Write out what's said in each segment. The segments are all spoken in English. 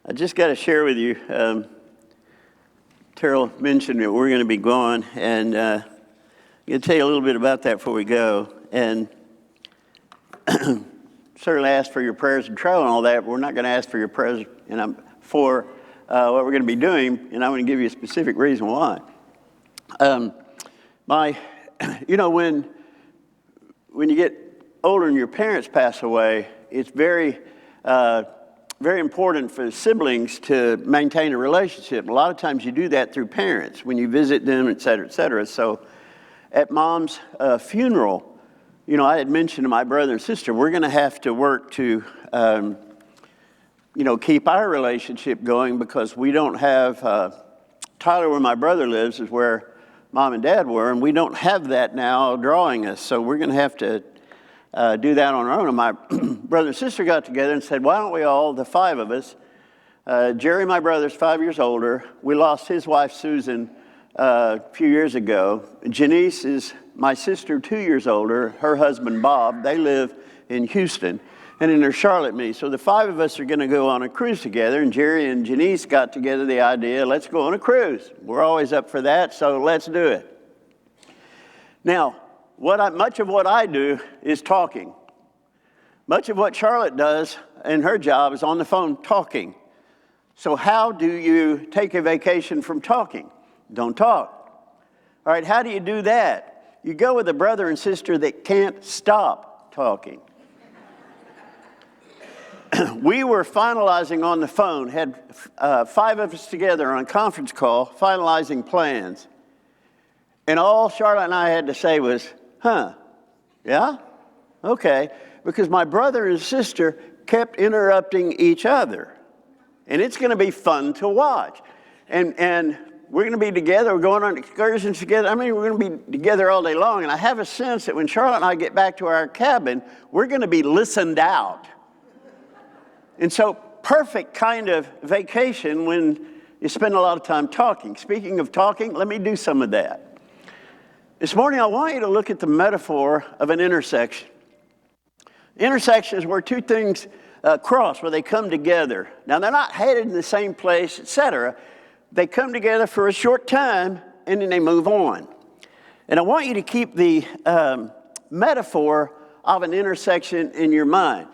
I just got to share with you, Terrell mentioned that we're going to be going, and I'm going to tell you a little bit about that before we go. And certainly ask for your prayers and travel and all that, but we're not going to ask for your prayers for what we're going to be doing, and I'm going to give you a specific reason why. When you get older and your parents pass away, it's very important for siblings to maintain a relationship. A lot of times you do that through parents when you visit them, et cetera, et cetera. So at Mom's funeral, I had mentioned to my brother and sister, we're going to have to work to, keep our relationship going because we don't have, Tyler, where my brother lives, is where Mom and Dad were, and we don't have that now drawing us. So we're going to have to do that on our own. And my brother and sister got together and said, why don't we all, the five of us, Jerry, my brother's 5 years older. We lost his wife, Susan, a few years ago. Janice is my sister, 2 years older. Her husband, Bob, they live in Houston. And then there's Charlotte and me. So the five of us are going to go on a cruise together. And Jerry and Janice got together the idea, let's go on a cruise. We're always up for that, so let's do it. Now, much of what I do is talking. Much of what Charlotte does in her job is on the phone talking. So how do you take a vacation from talking? Don't talk. All right, how do you do that? You go with a brother and sister that can't stop talking. We were finalizing on the phone, had five of us together on a conference call, finalizing plans. And all Charlotte and I had to say was, yeah? Okay. Because my brother and sister kept interrupting each other. And it's going to be fun to watch. And we're going to be together. We're going on excursions together. We're going to be together all day long. And I have a sense that when Charlotte and I get back to our cabin, we're going to be listened out. And so, perfect kind of vacation when you spend a lot of time talking. Speaking of talking, let me do some of that. This morning, I want you to look at the metaphor of an intersection. Intersection is where two things cross, where they come together. Now, they're not headed in the same place, etc. They come together for a short time, and then they move on. And I want you to keep the metaphor of an intersection in your mind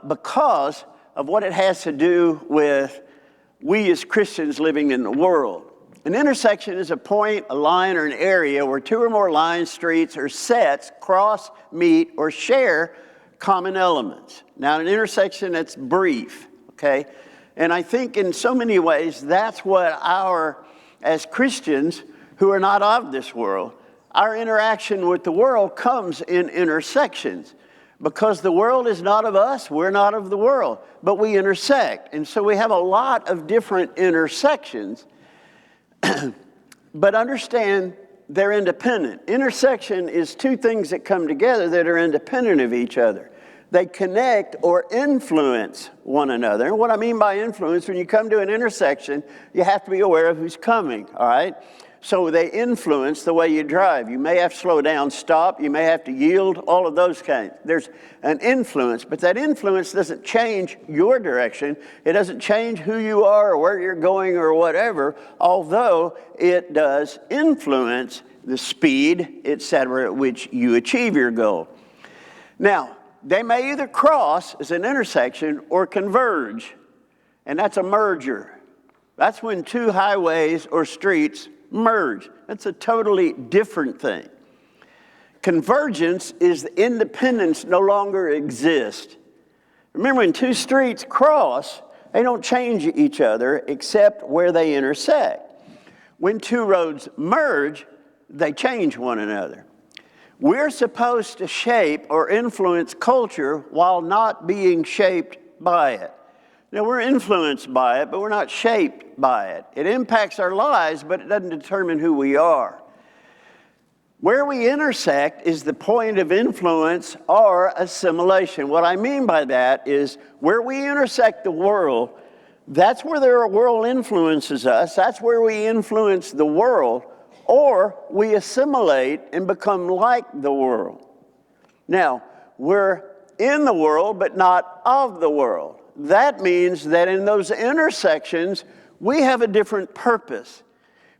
because of what it has to do with we as Christians living in the world. An intersection is a point, a line, or an area where two or more lines, streets, or sets cross, meet, or share common elements. Now, an intersection that's brief, okay? And I think in so many ways, that's what as Christians who are not of this world, our interaction with the world comes in intersections. Because the world is not of us, we're not of the world, but we intersect. And so we have a lot of different intersections, but understand they're independent. Intersection is two things that come together that are independent of each other. They connect or influence one another. And what I mean by influence, when you come to an intersection, you have to be aware of who's coming, all right? So they influence the way you drive. You may have to slow down, stop. You may have to yield, all of those kinds. There's an influence, but that influence doesn't change your direction. It doesn't change who you are or where you're going or whatever, although it does influence the speed, etc., at which you achieve your goal. Now, they may either cross as an intersection or converge, and that's a merger. That's when two highways or streets merge. That's a totally different thing. Convergence is independence no longer exists. Remember, when two streets cross, they don't change each other except where they intersect. When two roads merge, they change one another. We're supposed to shape or influence culture while not being shaped by it. Now, we're influenced by it, but we're not shaped by it. It impacts our lives, but it doesn't determine who we are. Where we intersect is the point of influence or assimilation. What I mean by that is where we intersect the world, that's where the world influences us. That's where we influence the world, or we assimilate and become like the world. Now, we're in the world, but not of the world. that means that in those intersections, we have a different purpose.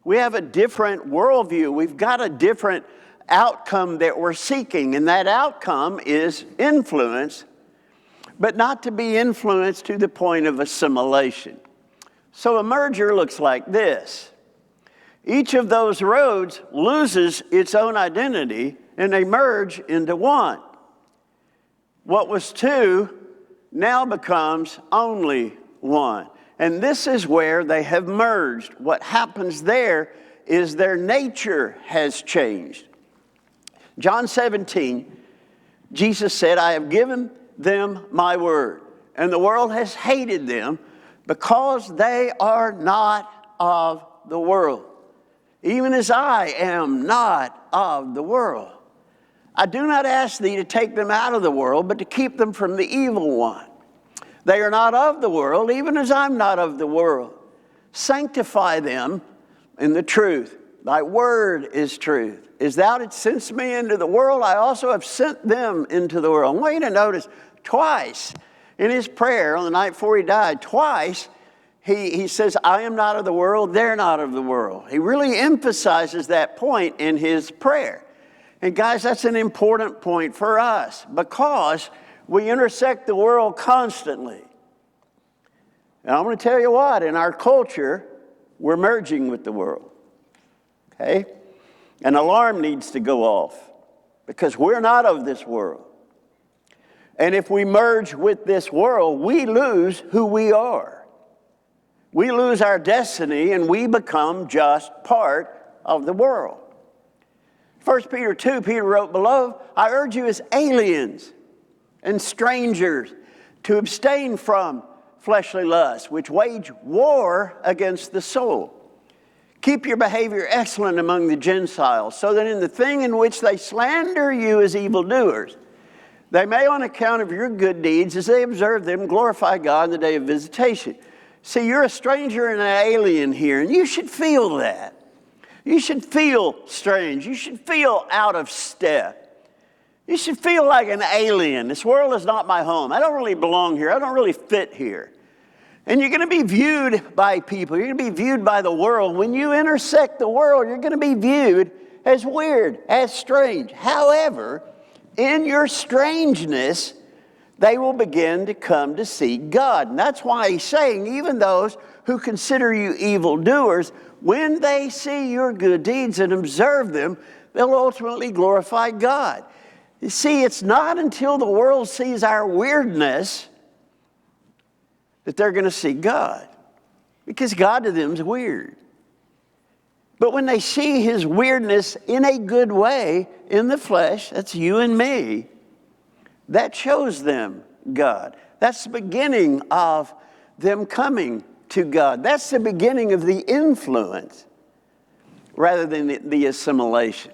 We have a different worldview. We've got a different outcome that we're seeking, and that outcome is influence, but not to be influenced to the point of assimilation. So a merger looks like this. Each of those roads loses its own identity, and they merge into one. What was two now becomes only one. And this is where they have merged. What happens there is their nature has changed. John 17, Jesus said, I have given them my word, and the world has hated them because they are not of the world, even as I am not of the world. I do not ask thee to take them out of the world, but to keep them from the evil one. They are not of the world, even as I'm not of the world. Sanctify them in the truth. Thy word is truth. As thou didst send me into the world, I also have sent them into the world. I want you to notice twice in his prayer on the night before he died, twice he says, I am not of the world, they're not of the world. He really emphasizes that point in his prayer. And guys, that's an important point for us because we intersect the world constantly. And I'm going to tell you what, in our culture, we're merging with the world. Okay? An alarm needs to go off because we're not of this world. And if we merge with this world, we lose who we are. We lose our destiny and we become just part of the world. 1 Peter 2, Peter wrote below, I urge you as aliens and strangers to abstain from fleshly lusts, which wage war against the soul. Keep your behavior excellent among the Gentiles, so that in the thing in which they slander you as evildoers, they may on account of your good deeds, as they observe them, glorify God in the day of visitation. See, you're a stranger and an alien here, and you should feel that. You should feel strange. You should feel out of step. You should feel like an alien. This world is not my home. I don't really belong here. I don't really fit here. And you're going to be viewed by people. You're going to be viewed by the world. When you intersect the world, you're going to be viewed as weird, as strange. However, in your strangeness, they will begin to come to see God. And that's why he's saying, even those who consider you evildoers, when they see your good deeds and observe them, they'll ultimately glorify God. You see, it's not until the world sees our weirdness that they're going to see God, because God to them is weird. But when they see his weirdness in a good way in the flesh, that's you and me, that shows them God. That's the beginning of them coming to God. That's the beginning of the influence rather than the assimilation.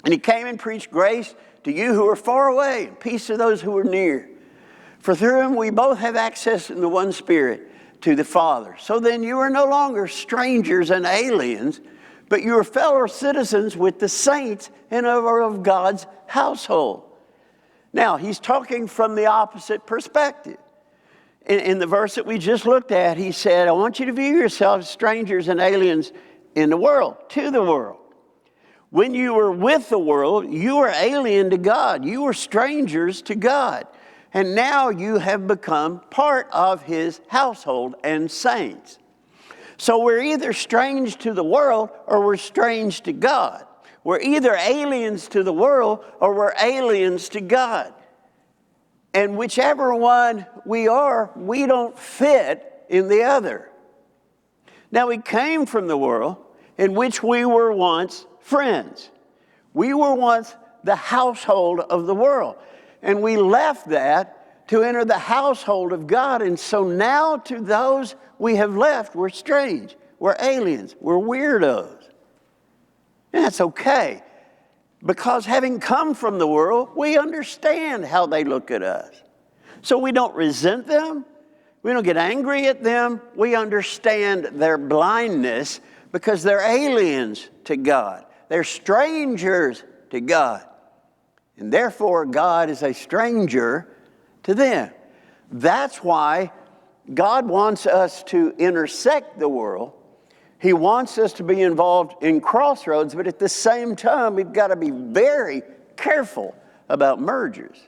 And he came and preached grace to you who are far away, and peace to those who are near. For through him we both have access in the one Spirit to the Father. So then you are no longer strangers and aliens, but you are fellow citizens with the saints and are of God's household. Now, he's talking from the opposite perspective. In the verse that we just looked at, he said, I want you to view yourselves as strangers and aliens in the world, to the world. When you were with the world, you were alien to God. You were strangers to God. And now you have become part of his household and saints. So we're either strange to the world or we're strange to God. We're either aliens to the world or we're aliens to God. And whichever one we are, we don't fit in the other. Now we came from the world in which we were once friends. We were once the household of the world. And we left that to enter the household of God. And so now to those we have left, we're strange. We're aliens. We're weirdos. And that's okay. Because having come from the world, we understand how they look at us. So we don't resent them. We don't get angry at them. We understand their blindness because they're aliens to God. They're strangers to God. And therefore, God is a stranger to them. That's why God wants us to intersect the world. He wants us to be involved in crossroads, but at the same time, we've got to be very careful about mergers,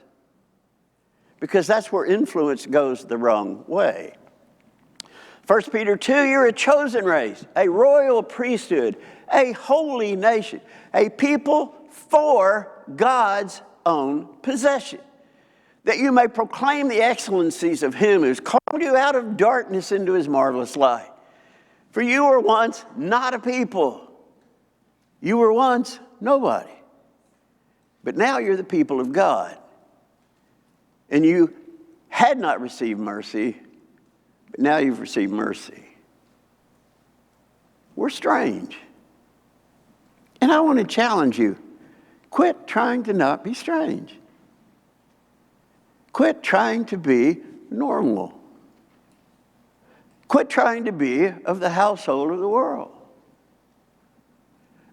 because that's where influence goes the wrong way. 1 Peter 2, you're a chosen race, a royal priesthood, a holy nation, a people for God's own possession, that you may proclaim the excellencies of him who's called you out of darkness into his marvelous light. For you were once not a people. You were once nobody. But now you're the people of God. And you had not received mercy, but now you've received mercy. We're strange. And I want to challenge you. Quit trying to not be strange. Quit trying to be normal. Quit trying to be of the household of the world.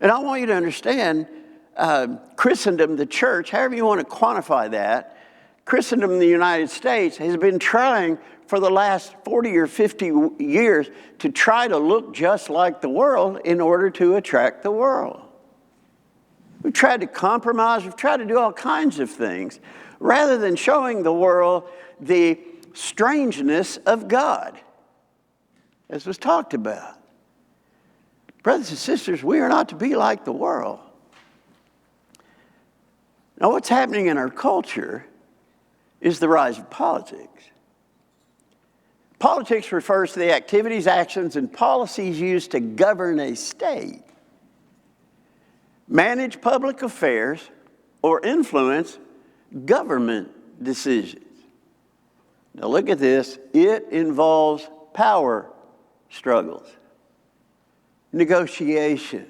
And I want you to understand, Christendom, the church, however you want to quantify that, Christendom in the United States has been trying for the last 40 or 50 years to try to look just like the world in order to attract the world. We've tried to compromise, we've tried to do all kinds of things, rather than showing the world the strangeness of God, as was talked about. Brothers and sisters, we are not to be like the world. Now, what's happening in our culture is the rise of politics. Politics refers to the activities, actions, and policies used to govern a state, manage public affairs, or influence government decisions. Now look at this. It involves power struggles, negotiation,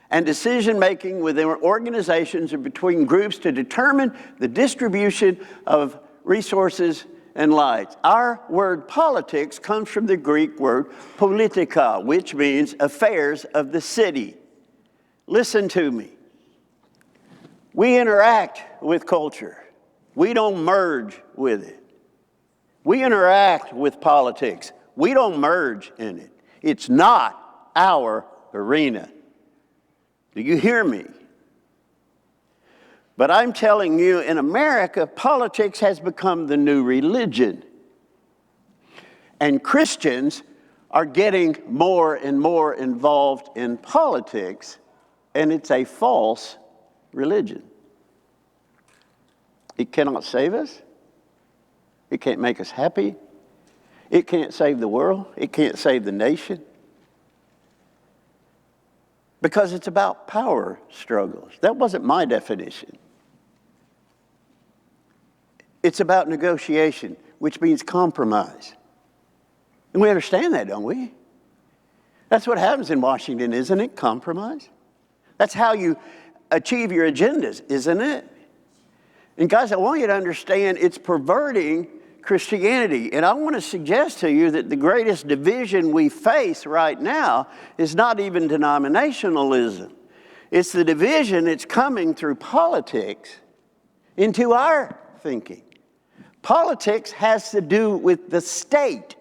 and decision-making within organizations or between groups to determine the distribution of resources and lives. Our word politics comes from the Greek word politika, which means affairs of the city. Listen to me. We interact with culture. We don't merge with it. We interact with politics. We don't merge in it. It's not our arena. Do you hear me? But I'm telling you, in America, politics has become the new religion. And Christians are getting more and more involved in politics, and it's a false religion. It cannot save us. It can't make us happy. It can't save the world. It can't save the nation. Because it's about power struggles. That wasn't my definition. It's about negotiation, which means compromise. And we understand that, don't we? That's what happens in Washington, isn't it? Compromise. That's how you achieve your agendas, isn't it? And guys, I want you to understand it's perverting Christianity. And I want to suggest to you that the greatest division we face right now is not even denominationalism. It's the division that's coming through politics into our thinking. Politics has to do with the state.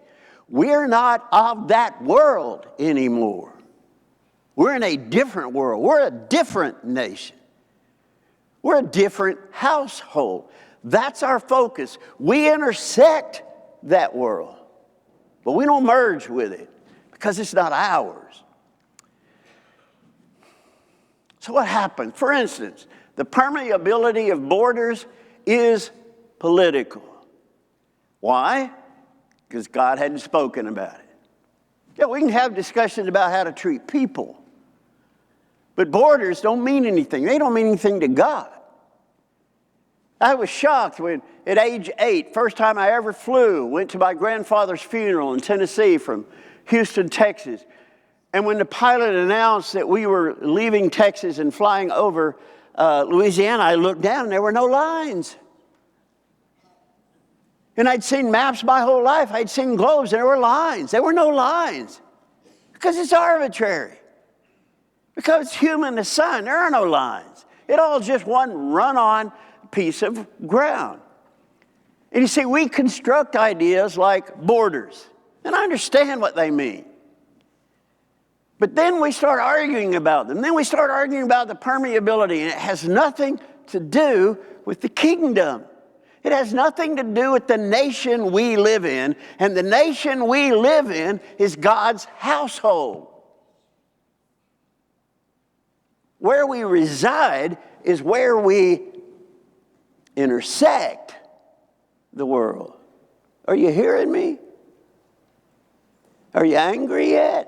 We're not of that world anymore. We're in a different world. We're a different nation. We're a different household. That's our focus. We intersect that world, but we don't merge with it because it's not ours. So what happened? For instance, the permeability of borders is political. Why? Because God hadn't spoken about it. Yeah, we can have discussions about how to treat people, but borders don't mean anything. They don't mean anything to God. I was shocked when, at age 8, first time I ever flew, went to my grandfather's funeral in Tennessee from Houston, Texas. And when the pilot announced that we were leaving Texas and flying over Louisiana, I looked down and there were no lines. And I'd seen maps my whole life. I'd seen globes and there were lines. There were no lines because it's arbitrary. Because it's human to sun, there are no lines. It all just one run-on piece of ground. And you see, we construct ideas like borders, and I understand what they mean. But then we start arguing about them. Then we start arguing about the permeability, and it has nothing to do with the kingdom. It has nothing to do with the nation we live in, and the nation we live in is God's household. Where we reside is where we intersect the world. Are you hearing me? Are you angry yet?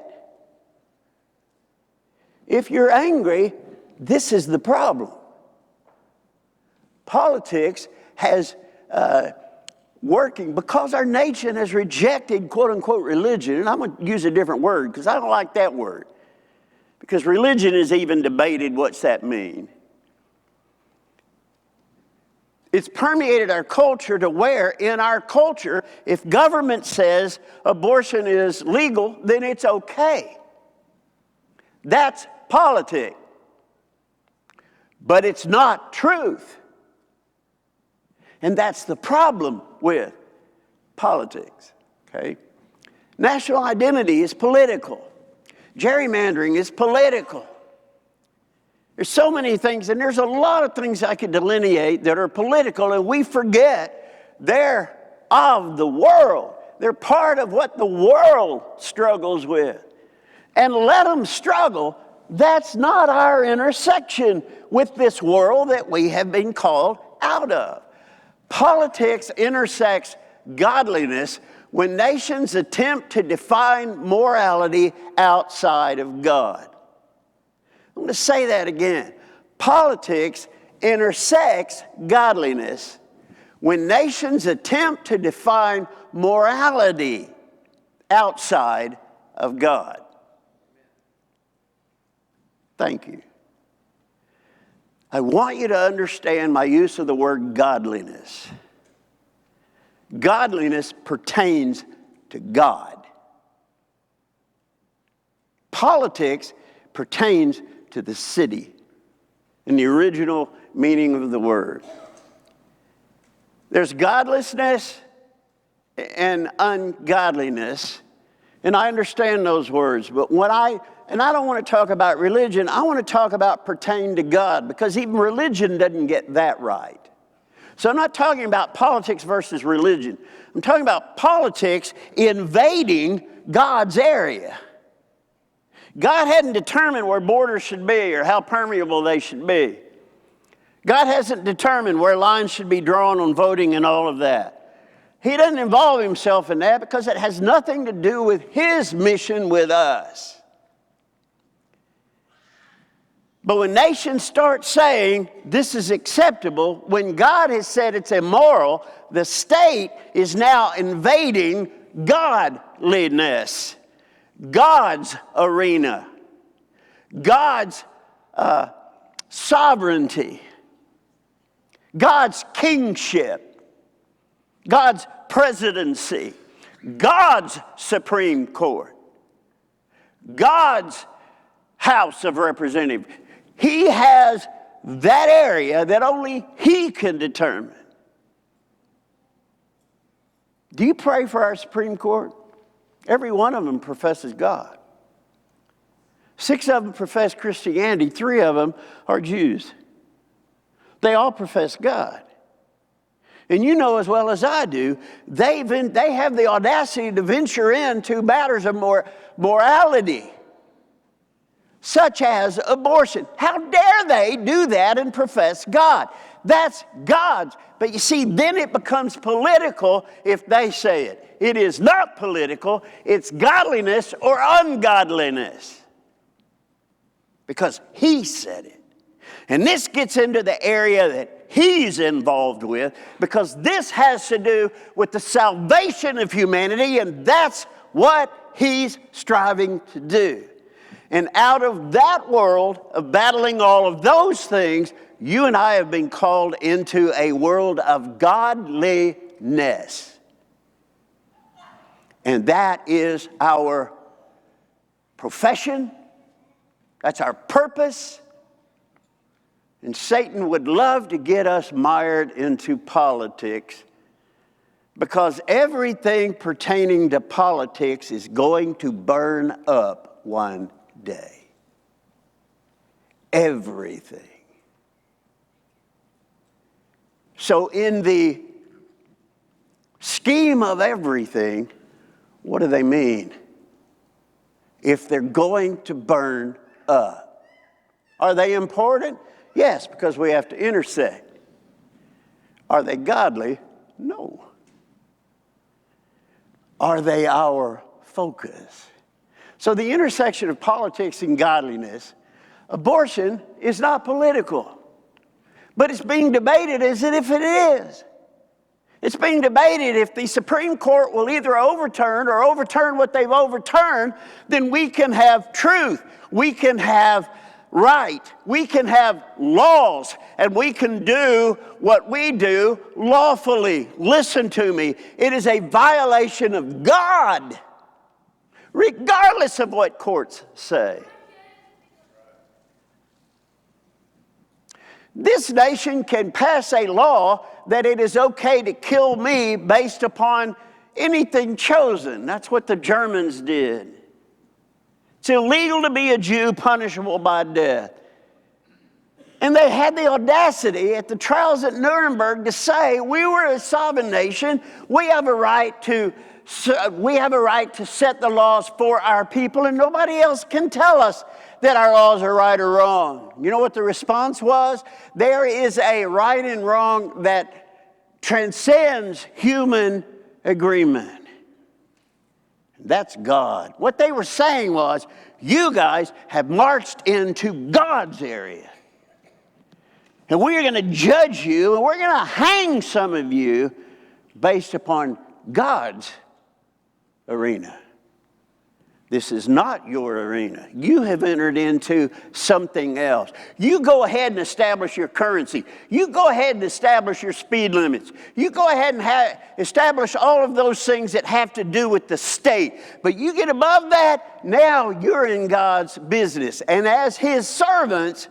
If you're angry, this is the problem. Politics has working because our nation has rejected quote-unquote religion, and I'm going to use a different word because I don't like that word, because religion is even debated. What's that mean? It's permeated our culture to where, in our culture, if government says abortion is legal, then it's okay. That's politics. But it's not truth. And that's the problem with politics, okay? National identity is political. Gerrymandering is political. There's so many things, and there's a lot of things I could delineate that are political, and we forget they're of the world. They're part of what the world struggles with. And let them struggle. That's not our intersection with this world that we have been called out of. Politics intersects godliness when nations attempt to define morality outside of God. I'm going to say that again. Politics intersects godliness when nations attempt to define morality outside of God. Thank you. I want you to understand my use of the word godliness. Godliness pertains to God. Politics pertains to the city in the original meaning of the word. There's godlessness and ungodliness, and I understand those words, but I don't want to talk about religion, I want to talk about pertain to God, because even religion doesn't get that right. So I'm not talking about politics versus religion. I'm talking about politics invading God's area. God hadn't determined where borders should be or how permeable they should be. God hasn't determined where lines should be drawn on voting and all of that. He doesn't involve himself in that because it has nothing to do with his mission with us. But when nations start saying this is acceptable, when God has said it's immoral, the state is now invading godliness, God's arena, God's sovereignty, God's kingship, God's presidency, God's Supreme Court, God's House of Representatives. He has that area that only He can determine. Do you pray for our Supreme Court? Every one of them professes God. 6 of them profess Christianity. 3 of them are Jews. They all profess God. And you know as well as I do, they have the audacity to venture into matters of morality, such as abortion. How dare they do that and profess God? That's God's. But you see, then it becomes political if they say it. It is not political. It's godliness or ungodliness. Because He said it. And this gets into the area that He's involved with, because this has to do with the salvation of humanity, and that's what He's striving to do. And out of that world of battling all of those things, you and I have been called into a world of godliness. And that is our profession. That's our purpose. And Satan would love to get us mired into politics Because everything pertaining to politics is going to burn up one day. Everything. So in the scheme of everything, what do they mean? If they're going to burn up. Are they important? Yes, because we have to intersect. Are they godly? No. Are they our focus? So the intersection of politics and godliness, abortion is not political, but it's being debated as if it is. It's being debated if the Supreme Court will either overturn what they've overturned, then we can have truth, we can have right, we can have laws, and we can do what we do lawfully. Listen to me. It is a violation of God, regardless of what courts say. This nation can pass a law that it is okay to kill me based upon anything chosen. That's what the Germans did. It's illegal to be a Jew, punishable by death. And they had the audacity at the trials at Nuremberg to say, we were a sovereign nation. We have a right to set the laws for our people, and nobody else can tell us that our laws are right or wrong. You know what the response was? There is a right and wrong that transcends human agreement. That's God. What they were saying was, you guys have marched into God's area. And we are going to judge you, and we're going to hang some of you based upon God's arena. This is not your arena. You have entered into something else. You go ahead and establish your currency. You go ahead and establish your speed limits. You go ahead and establish all of those things that have to do with the state. But you get above that, now you're in God's business. And as His servants,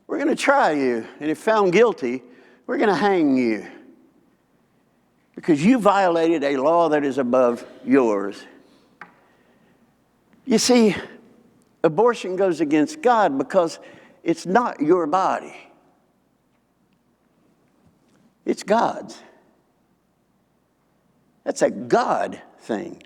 we're going to try you. And if found guilty, we're going to hang you. Because you violated a law that is above yours. You see, abortion goes against God because it's not your body. It's God's. That's a God thing.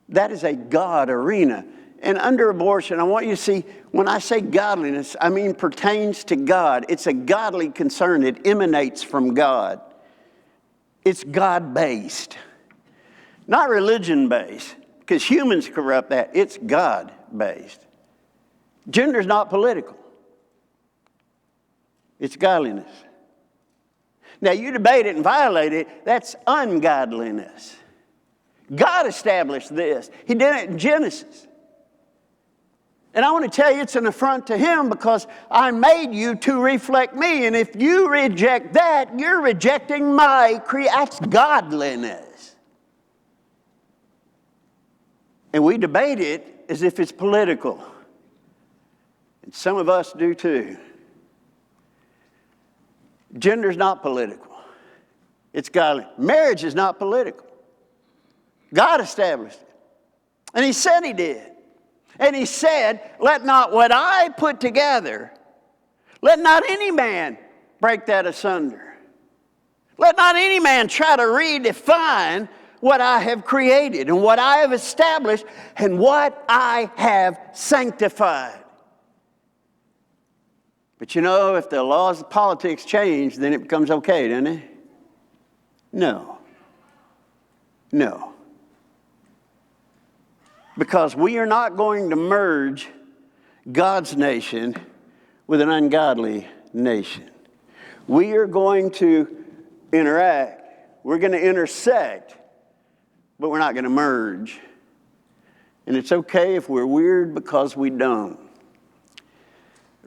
That is a God arena. And under abortion, I want you to see, when I say godliness, I mean pertains to God. It's a godly concern. It emanates from God. It's God-based, not religion-based. Because humans corrupt that. It's God-based. Gender's not political. It's godliness. Now, you debate it and violate it, that's ungodliness. God established this. He did it in Genesis. And I want to tell you, it's an affront to Him because I made you to reflect me. And if you reject that, you're rejecting my creation. That's godliness. And we debate it as if it's political. And some of us do too. Gender's not political. It's godly. Marriage is not political. God established it. And He said He did. And He said, let not what I put together, let not any man break that asunder. Let not any man try to redefine what I have created and what I have established and what I have sanctified. But you know, if the laws of politics change, then it becomes okay, doesn't it? No. No. Because we are not going to merge God's nation with an ungodly nation. We are going to interact. We're going to intersect. But we're not going to merge. And it's okay if we're weird because we don't.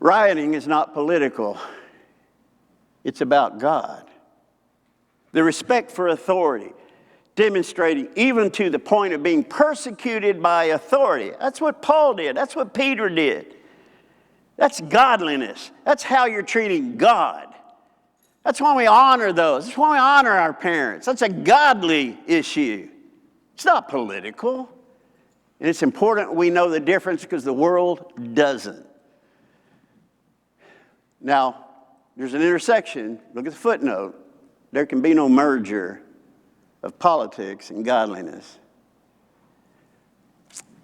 Rioting is not political. It's about God. The respect for authority, demonstrating even to the point of being persecuted by authority. That's what Paul did. That's what Peter did. That's godliness. That's how you're treating God. That's why we honor those. That's why we honor our parents. That's a godly issue. It's not political. And it's important we know the difference because the world doesn't. Now, there's an intersection. Look at the footnote. There can be no merger of politics and godliness.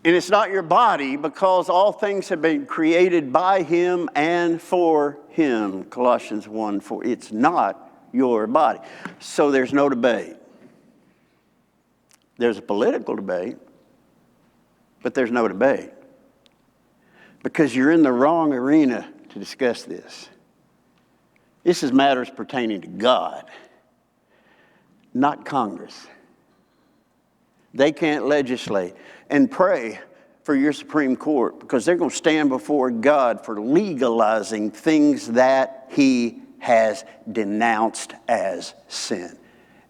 And it's not your body because all things have been created by him and for him. Colossians 1:4. It's not your body. So there's no debate. There's a political debate, but there's no debate. Because you're in the wrong arena to discuss this. This is matters pertaining to God, not Congress. They can't legislate. And pray for your Supreme Court because they're going to stand before God for legalizing things that he has denounced as sin.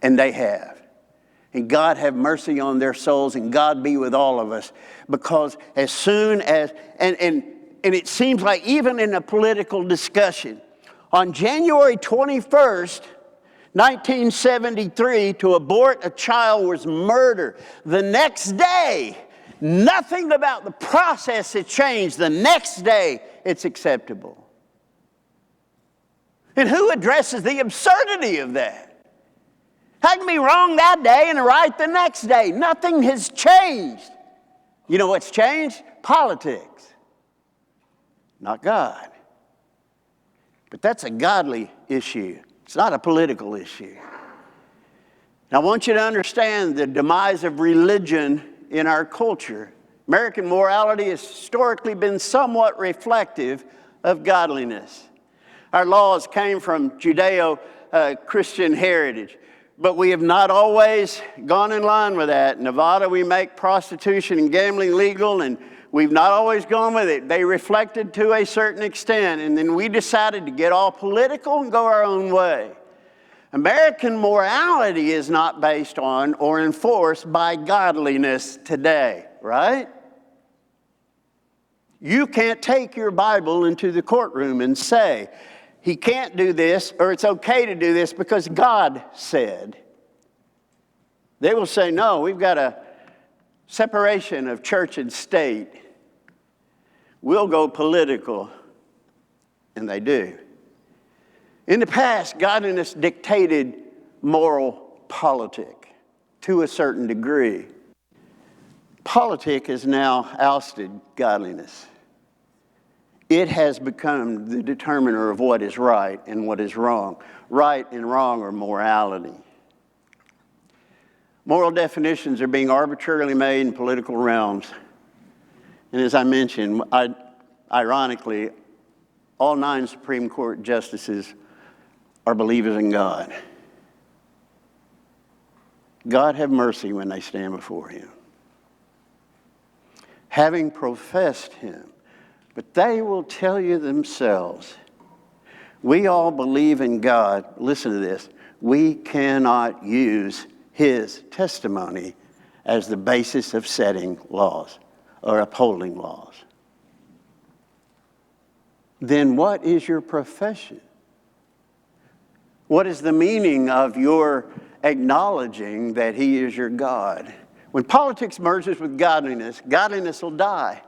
And they have. And God have mercy on their souls, and God be with all of us. Because as soon as, and it seems like even in a political discussion, on January 21st, 1973, to abort a child was murder. The next day, nothing about the process had changed. The next day, it's acceptable. And who addresses the absurdity of that? I can be wrong that day and right the next day. Nothing has changed. You know what's changed? Politics. Not God. But that's a godly issue. It's not a political issue. Now, I want you to understand the demise of religion in our culture. American morality has historically been somewhat reflective of godliness. Our laws came from Judeo-Christian heritage, but we have not always gone in line with that. In Nevada, we make prostitution and gambling legal, and we've not always gone with it. They reflected to a certain extent, and then we decided to get all political and go our own way. American morality is not based on or enforced by godliness today, right? You can't take your Bible into the courtroom and say, he can't do this, or it's okay to do this because God said. They will say, no, we've got a separation of church and state. We'll go political. And they do. In the past, godliness dictated moral politic to a certain degree. Politic has now ousted godliness. It has become the determiner of what is right and what is wrong. Right and wrong are morality. Moral definitions are being arbitrarily made in political realms. And as I mentioned, ironically, all 9 Supreme Court justices are believers in God. God have mercy when they stand before him. Having professed him, but they will tell you themselves, we all believe in God. Listen to this. We cannot use his testimony as the basis of setting laws or upholding laws. Then what is your profession? What is the meaning of your acknowledging that he is your God? When politics merges with godliness, godliness will die.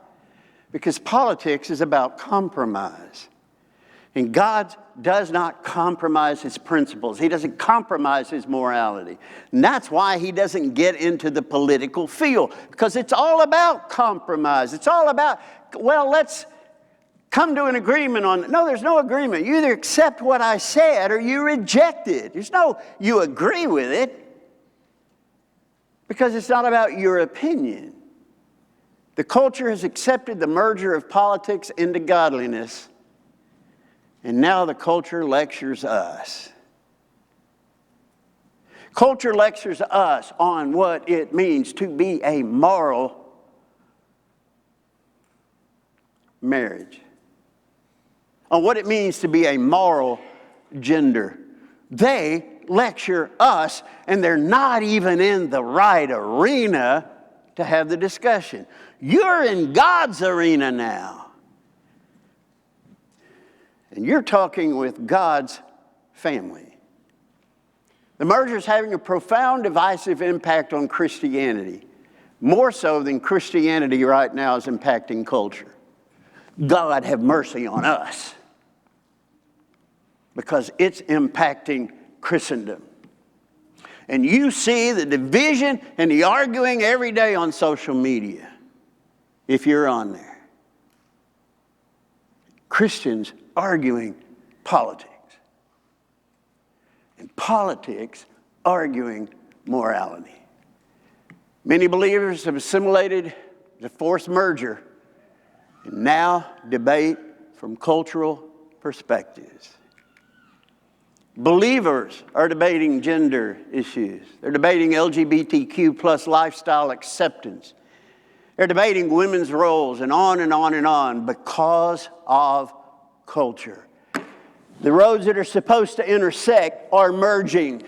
Because politics is about compromise. And God does not compromise his principles. He doesn't compromise his morality. And that's why he doesn't get into the political field. Because it's all about compromise. It's all about, well, let's come to an agreement on it. No, there's no agreement. You either accept what I said or you reject it. There's no, you agree with it. Because it's not about your opinion. The culture has accepted the merger of politics into godliness, and now the culture lectures us. Culture lectures us on what it means to be a moral marriage, on what it means to be a moral gender. They lecture us, and they're not even in the right arena to have the discussion. You're in God's arena now. And you're talking with God's family. The merger is having a profound divisive impact on Christianity, more so than Christianity right now is impacting culture. God have mercy on us, because it's impacting Christendom. And you see the division and the arguing every day on social media, if you're on there. Christians arguing politics. And politics arguing morality. Many believers have assimilated the forced merger and now debate from cultural perspectives. Believers are debating gender issues. They're debating LGBTQ plus lifestyle acceptance. They're debating women's roles and on and on and on because of culture. The roads that are supposed to intersect are merging.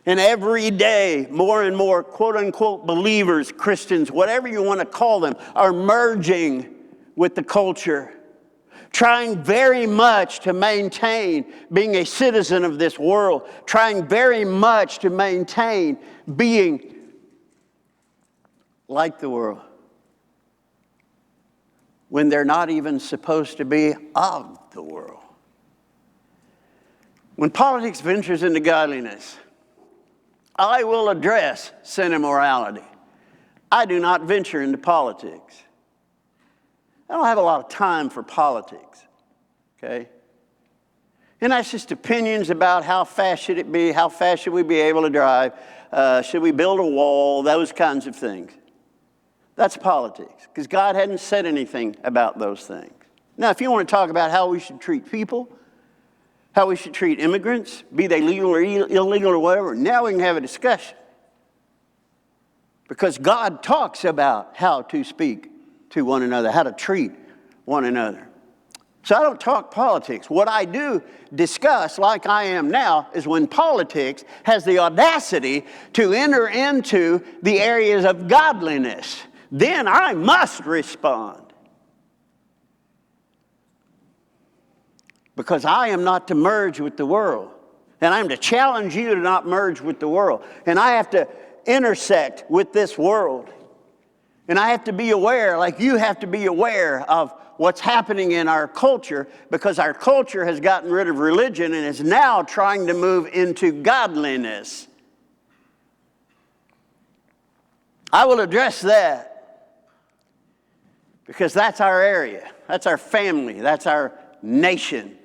And every day, more and more quote-unquote believers, Christians, whatever you want to call them, are merging with the culture, trying very much to maintain being a citizen of this world, trying very much to maintain being like the world, when they're not even supposed to be of the world. When politics ventures into godliness, I will address sin and morality. I do not venture into politics. I don't have a lot of time for politics, okay? And that's just opinions about how fast should it be, how fast should we be able to drive, should we build a wall, those kinds of things. That's politics, because God hadn't said anything about those things. Now, if you want to talk about how we should treat people, how we should treat immigrants, be they legal or illegal or whatever, now we can have a discussion. Because God talks about how to speak to one another, how to treat one another. So I don't talk politics. What I do discuss, like I am now, is when politics has the audacity to enter into the areas of godliness. Then I must respond. Because I am not to merge with the world. And I'm to challenge you to not merge with the world. And I have to intersect with this world. And I have to be aware, like you have to be aware of what's happening in our culture, because our culture has gotten rid of religion and is now trying to move into godliness. I will address that, because that's our area, that's our family, that's our nation.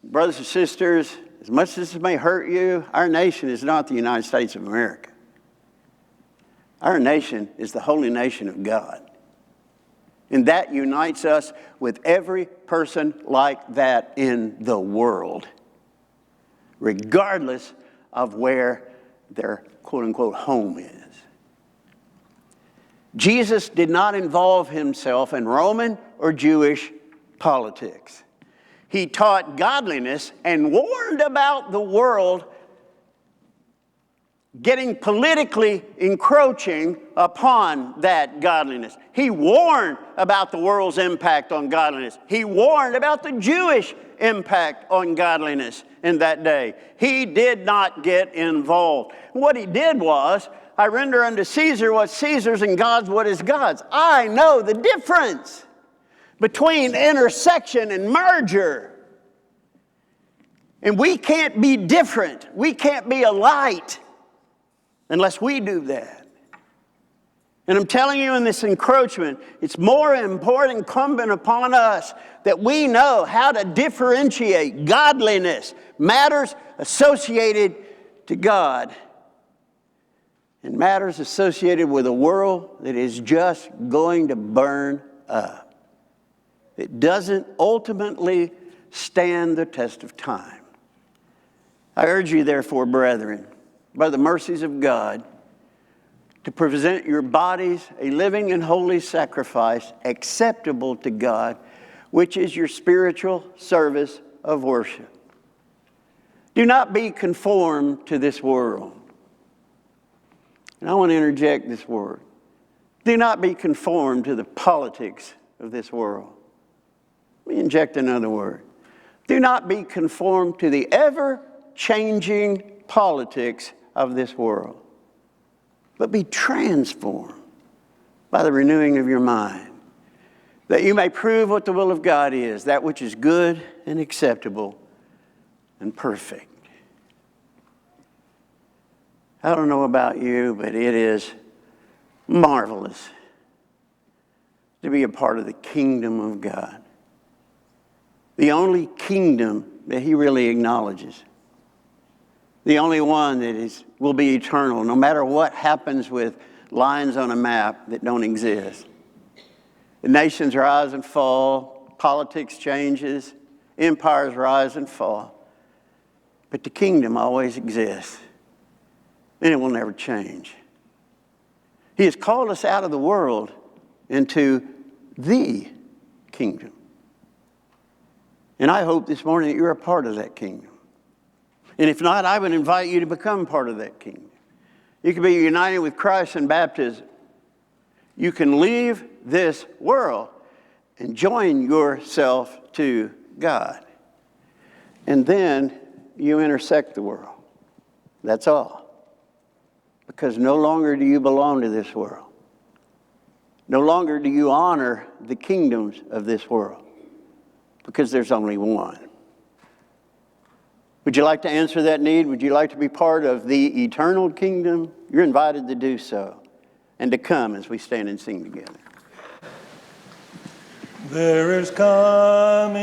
Brothers and sisters, as much as this may hurt you, our nation is not the United States of America. Our nation is the holy nation of God. And that unites us with every person like that in the world, regardless of where their quote-unquote home is. Jesus did not involve himself in Roman or Jewish politics. He taught godliness and warned about the world getting politically encroaching upon that godliness. He warned about the world's impact on godliness. He warned about the Jewish impact on godliness in that day. He did not get involved. What he did was, I render unto Caesar what's Caesar's and God's what is God's. I know the difference between intersection and merger. And we can't be different. We can't be a light unless we do that. And I'm telling you, in this encroachment, it's more important, incumbent upon us that we know how to differentiate godliness, matters associated to God, and matters associated with a world that is just going to burn up. It doesn't ultimately stand the test of time. I urge you, therefore, brethren, by the mercies of God, to present your bodies a living and holy sacrifice acceptable to God, which is your spiritual service of worship. Do not be conformed to this world. And I want to interject this word. Do not be conformed to the politics of this world. Let me inject another word. Do not be conformed to the ever ever-changing politics of this world, but be transformed by the renewing of your mind, that you may prove what the will of God is, that which is good and acceptable and perfect. I don't know about you, but it is marvelous to be a part of the kingdom of God. The only kingdom that he really acknowledges. The only one that will be eternal, no matter what happens with lines on a map that don't exist. The nations rise and fall, politics changes, empires rise and fall. But the kingdom always exists, and it will never change. He has called us out of the world into the kingdom. And I hope this morning that you're a part of that kingdom. And if not, I would invite you to become part of that kingdom. You can be united with Christ in baptism. You can leave this world and join yourself to God. And then you intersect the world. That's all. Because no longer do you belong to this world. No longer do you honor the kingdoms of this world. Because there's only one. Would you like to answer that need? Would you like to be part of the eternal kingdom? You're invited to do so and to come as we stand and sing together. There is coming